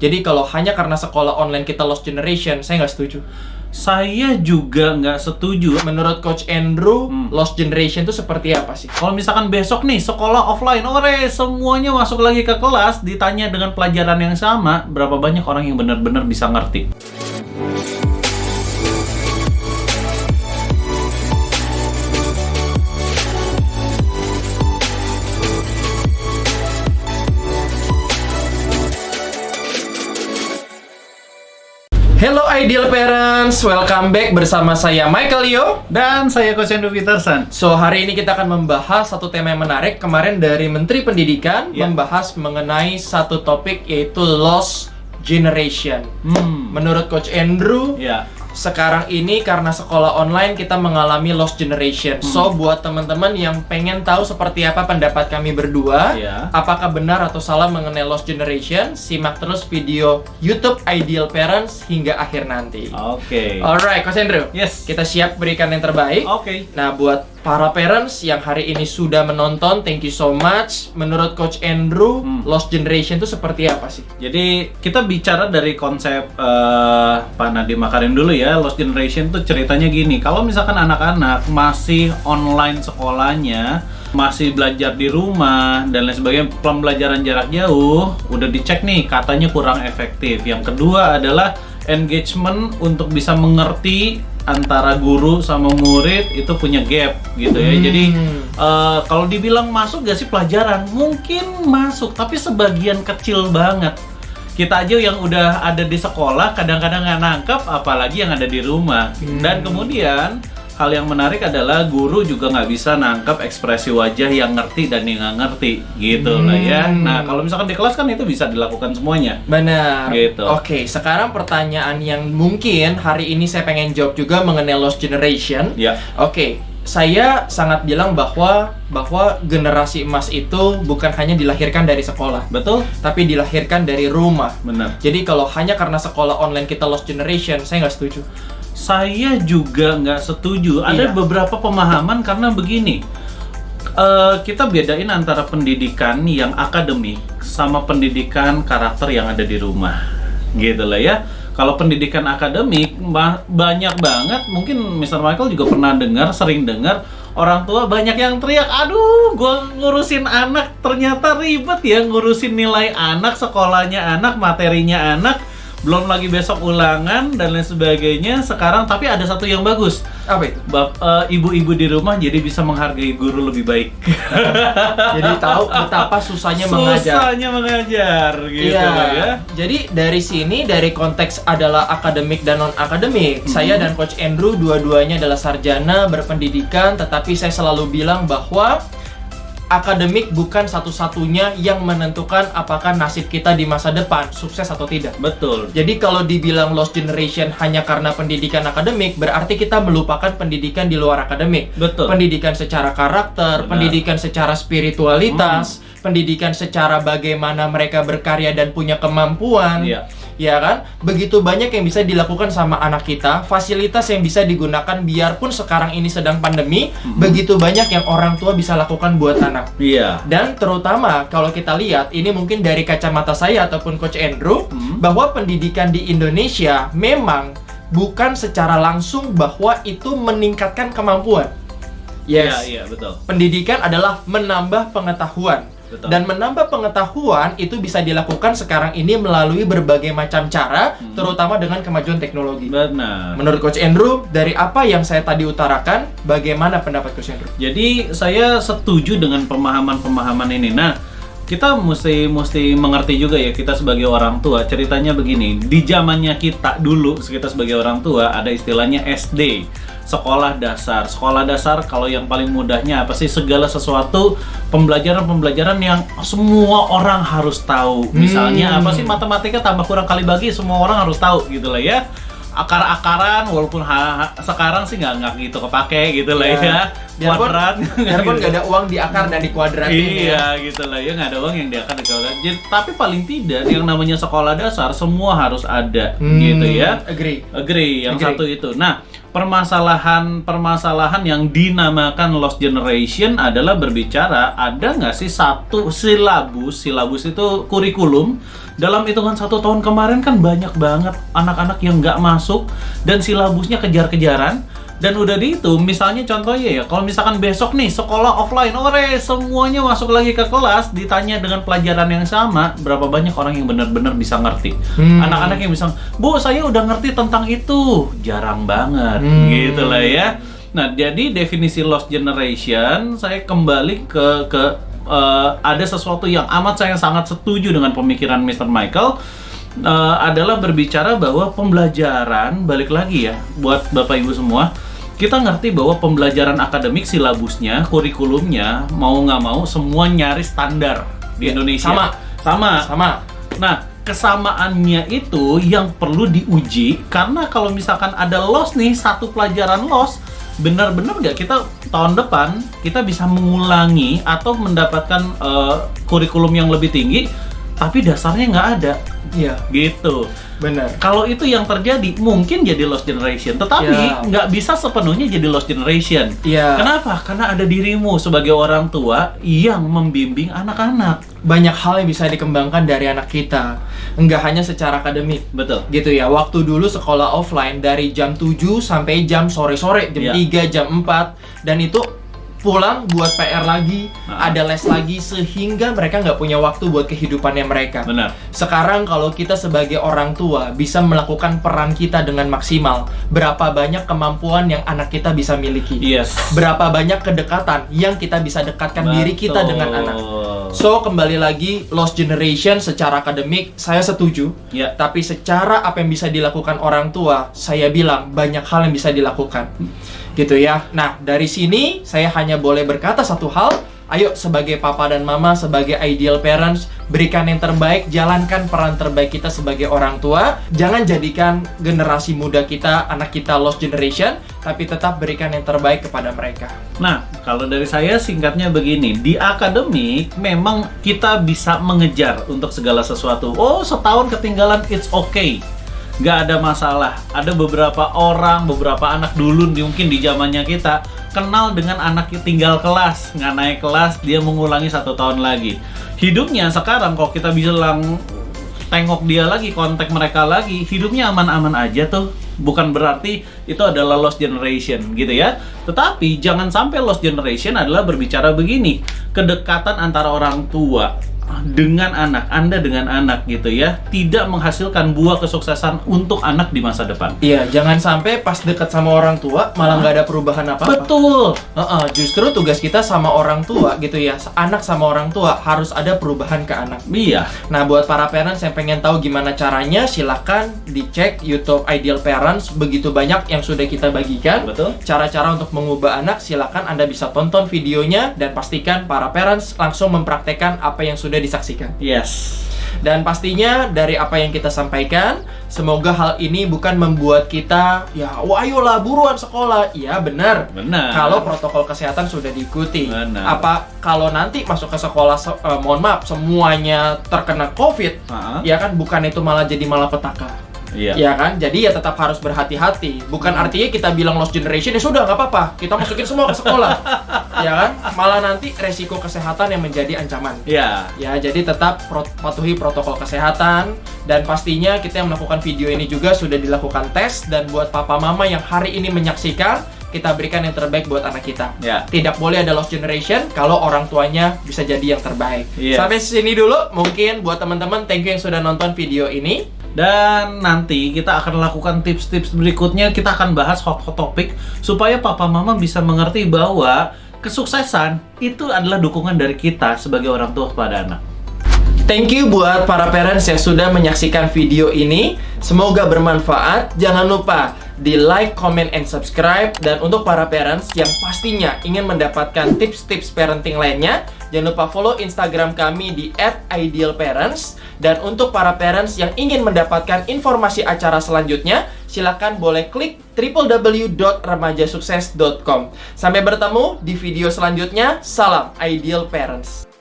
Jadi kalau hanya karena sekolah online kita lost generation, saya nggak setuju. Saya juga nggak setuju. Menurut Coach Andrew, lost generation itu seperti apa sih? Kalau misalkan besok nih sekolah offline, semuanya masuk lagi ke kelas, ditanya dengan pelajaran yang sama, berapa banyak orang yang benar-benar bisa ngerti? Hello Ideal Parents, welcome back bersama saya Michael Yo. Dan saya Coach Andrew Peterson. So, hari ini kita akan membahas satu tema yang menarik. Kemarin dari Menteri Pendidikan membahas mengenai satu topik, yaitu lost generation. Menurut Coach Andrew, sekarang ini karena sekolah online kita mengalami lost generation. So, buat teman-teman yang pengen tahu seperti apa pendapat kami berdua, apakah benar atau salah mengenai lost generation, simak terus video YouTube Ideal Parents hingga akhir nanti. Alright, Coach Andrew. Yes. Kita siap berikan yang terbaik. Nah, buat para parents yang hari ini sudah menonton, thank you so much. Menurut Coach Andrew, lost generation itu seperti apa sih? Jadi kita bicara dari konsep Pak Nadiem Makarim dulu ya. Lost generation tuh ceritanya gini. Kalau misalkan anak-anak masih online sekolahnya, masih belajar di rumah dan lain sebagainya, pembelajaran jarak jauh, udah dicek nih katanya kurang efektif. Yang kedua adalah engagement untuk bisa mengerti antara guru sama murid itu punya gap gitu ya. Jadi kalau dibilang masuk gak sih pelajaran? Mungkin masuk, tapi sebagian kecil banget. Kita aja yang udah ada di sekolah kadang-kadang nggak nangkep, apalagi yang ada di rumah. Dan kemudian hal yang menarik adalah guru juga nggak bisa nangkep ekspresi wajah yang ngerti dan yang nggak ngerti gitu lah ya. Nah, kalau misalkan di kelas kan itu bisa dilakukan semuanya. Benar. Gitu. Oke, sekarang pertanyaan yang mungkin hari ini saya pengen jawab juga mengenai lost generation. Oke, saya sangat bilang bahwa generasi emas itu bukan hanya dilahirkan dari sekolah. Betul. Tapi dilahirkan dari rumah. Benar. Jadi kalau hanya karena sekolah online kita lost generation, saya nggak setuju. Saya juga nggak setuju. Ada beberapa pemahaman karena begini. Kita bedain antara pendidikan yang akademik sama pendidikan karakter yang ada di rumah. Gitu lah ya. Kalau pendidikan akademik banyak banget, mungkin Mr. Michael juga pernah sering dengar orang tua banyak yang teriak, aduh gua ngurusin anak ternyata ribet ya, ngurusin nilai anak, sekolahnya anak, materinya anak, belum lagi besok ulangan dan lain sebagainya. Sekarang tapi ada satu yang bagus. Apa itu? Ibu-ibu di rumah jadi bisa menghargai guru lebih baik. Jadi tahu betapa susahnya mengajar gitu ya. Jadi dari sini, dari konteks adalah akademik dan non akademik, saya dan Coach Andrew dua-duanya adalah sarjana berpendidikan, tetapi saya selalu bilang bahwa akademik bukan satu-satunya yang menentukan apakah nasib kita di masa depan sukses atau tidak. Betul. Jadi kalau dibilang lost generation hanya karena pendidikan akademik, berarti kita melupakan pendidikan di luar akademik. Betul. Pendidikan secara karakter, pendidikan secara spiritualitas, pendidikan secara bagaimana mereka berkarya dan punya kemampuan. Ya kan? Begitu banyak yang bisa dilakukan sama anak kita, fasilitas yang bisa digunakan biarpun sekarang ini sedang pandemi, begitu banyak yang orang tua bisa lakukan buat anak. Dan terutama kalau kita lihat, ini mungkin dari kacamata saya ataupun Coach Andrew, bahwa pendidikan di Indonesia memang bukan secara langsung bahwa itu meningkatkan kemampuan. Betul. Pendidikan adalah menambah pengetahuan. Betul. Dan menambah pengetahuan itu bisa dilakukan sekarang ini melalui berbagai macam cara, terutama dengan kemajuan teknologi. Benar. Menurut Coach Andrew, dari apa yang saya tadi utarakan, bagaimana pendapat Coach Andrew? Jadi saya setuju dengan pemahaman-pemahaman ini. Nah, kita mesti mengerti juga ya, kita sebagai orang tua. Ceritanya begini, di zamannya kita dulu, kita sebagai orang tua ada istilahnya SD, sekolah dasar. Sekolah dasar kalau yang paling mudahnya apa sih? Segala sesuatu pembelajaran yang semua orang harus tahu. Misalnya apa sih, matematika tambah kurang kali bagi, semua orang harus tahu gitu lah ya. Akar-akaran walaupun sekarang sih nggak gitu kepake gitu lah ya. Kuadrat. Biarpun nggak ada uang di akar dan di kuadrat. Gitu lah ya, nggak ada uang yang di akar dan di kuadrat. Tapi paling tidak yang namanya sekolah dasar semua harus ada gitu ya. Agree. Yang satu itu. Nah, permasalahan yang dinamakan lost generation adalah berbicara ada nggak sih satu silabus itu kurikulum dalam hitungan 1 tahun kemarin kan banyak banget anak-anak yang nggak masuk dan silabusnya kejar-kejaran. Dan udah dihitung, misalnya contohnya ya, kalau misalkan besok nih sekolah offline, semuanya masuk lagi ke kelas, ditanya dengan pelajaran yang sama, berapa banyak orang yang benar-benar bisa ngerti? Anak-anak yang bisa, Bu, saya udah ngerti tentang itu, jarang banget, gitu lah ya. Nah, jadi definisi lost generation, saya kembali ke ada sesuatu yang amat saya sangat setuju dengan pemikiran Mr. Michael. Adalah berbicara bahwa pembelajaran, balik lagi ya, buat Bapak Ibu semua, kita ngerti bahwa pembelajaran akademik, silabusnya, kurikulumnya, mau nggak mau, semua nyaris standar di Indonesia. Sama. Nah, kesamaannya itu yang perlu diuji, karena kalau misalkan ada loss nih, satu pelajaran loss, benar-benar nggak kita tahun depan, kita bisa mengulangi atau mendapatkan kurikulum yang lebih tinggi, tapi dasarnya nggak ada. Iya. Gitu. Benar. Kalau itu yang terjadi, mungkin jadi lost generation. Tetapi nggak bisa sepenuhnya jadi lost generation. Iya. Kenapa? Karena ada dirimu sebagai orang tua yang membimbing anak-anak. Banyak hal yang bisa dikembangkan dari anak kita. Nggak hanya secara akademik. Betul. Gitu ya. Waktu dulu sekolah offline dari jam 7 sampai jam sore-sore. Jam 3, jam 4. Dan itu pulang buat PR lagi, ada les lagi, sehingga mereka nggak punya waktu buat kehidupannya mereka. Benar. Sekarang kalau kita sebagai orang tua bisa melakukan peran kita dengan maksimal, berapa banyak kemampuan yang anak kita bisa miliki? Yes. Berapa banyak kedekatan yang kita bisa dekatkan diri kita dengan anak? So, kembali lagi, lost generation secara akademik, saya setuju. Tapi secara apa yang bisa dilakukan orang tua, saya bilang banyak hal yang bisa dilakukan. Gitu ya. Nah, dari sini saya hanya boleh berkata satu hal. Ayo, sebagai papa dan mama, sebagai ideal parents, berikan yang terbaik, jalankan peran terbaik kita sebagai orang tua. Jangan jadikan generasi muda kita, anak kita lost generation, tapi tetap berikan yang terbaik kepada mereka. Nah, kalau dari saya singkatnya begini, di akademik memang kita bisa mengejar untuk segala sesuatu. Setahun ketinggalan, it's okay. Nggak ada masalah. Ada beberapa orang, beberapa anak dulu mungkin di zamannya kita kenal dengan anak tinggal kelas, nggak naik kelas, dia mengulangi 1 tahun lagi. Hidupnya sekarang kalau kita bilang tengok dia lagi, kontak mereka lagi, hidupnya aman-aman aja tuh. Bukan berarti itu adalah lost generation gitu ya. Tetapi jangan sampai lost generation adalah berbicara begini, kedekatan antara orang tua dengan anak, Anda dengan anak gitu ya, tidak menghasilkan buah kesuksesan untuk anak di masa depan. Iya, jangan sampai pas dekat sama orang tua malah nggak ada perubahan apa-apa. Betul. Justru tugas kita sama orang tua gitu ya, anak sama orang tua harus ada perubahan ke anak. Iya. Nah, buat para parents yang pengen tahu gimana caranya, silakan dicek YouTube Ideal Parents, begitu banyak yang sudah kita bagikan. Betul. Cara-cara untuk mengubah anak, silakan Anda bisa tonton videonya dan pastikan para parents langsung mempraktekkan apa yang sudah disaksikan. Yes. Dan pastinya dari apa yang kita sampaikan, semoga hal ini bukan membuat kita ayolah buruan sekolah. Iya, benar. Kalau protokol kesehatan sudah diikuti. Benar. Apa kalau nanti masuk ke sekolah mohon maaf semuanya terkena COVID, ya kan bukan itu malah jadi malapetaka. Iya. Ya kan, jadi ya tetap harus berhati-hati. Bukan artinya kita bilang lost generation, ya sudah nggak apa-apa, kita masukin semua ke sekolah. Ya kan, malah nanti resiko kesehatan yang menjadi ancaman. Iya. Ya, jadi tetap patuhi protokol kesehatan. Dan pastinya kita yang melakukan video ini juga sudah dilakukan tes. Dan buat papa mama yang hari ini menyaksikan, kita berikan yang terbaik buat anak kita. Ya. Tidak boleh ada lost generation kalau orang tuanya bisa jadi yang terbaik. Yes. Sampai sini dulu. Mungkin buat teman-teman, thank you yang sudah nonton video ini. Dan nanti kita akan lakukan tips-tips berikutnya. Kita akan bahas hot topic supaya papa mama bisa mengerti bahwa kesuksesan itu adalah dukungan dari kita sebagai orang tua kepada anak. Thank you buat para parents yang sudah menyaksikan video ini. Semoga bermanfaat. Jangan lupa di like, comment, and subscribe. Dan untuk para parents yang pastinya ingin mendapatkan tips-tips parenting lainnya, jangan lupa follow Instagram kami di @idealparents. Dan untuk para parents yang ingin mendapatkan informasi acara selanjutnya, silakan boleh klik www.remajasukses.com. Sampai bertemu di video selanjutnya. Salam Ideal Parents.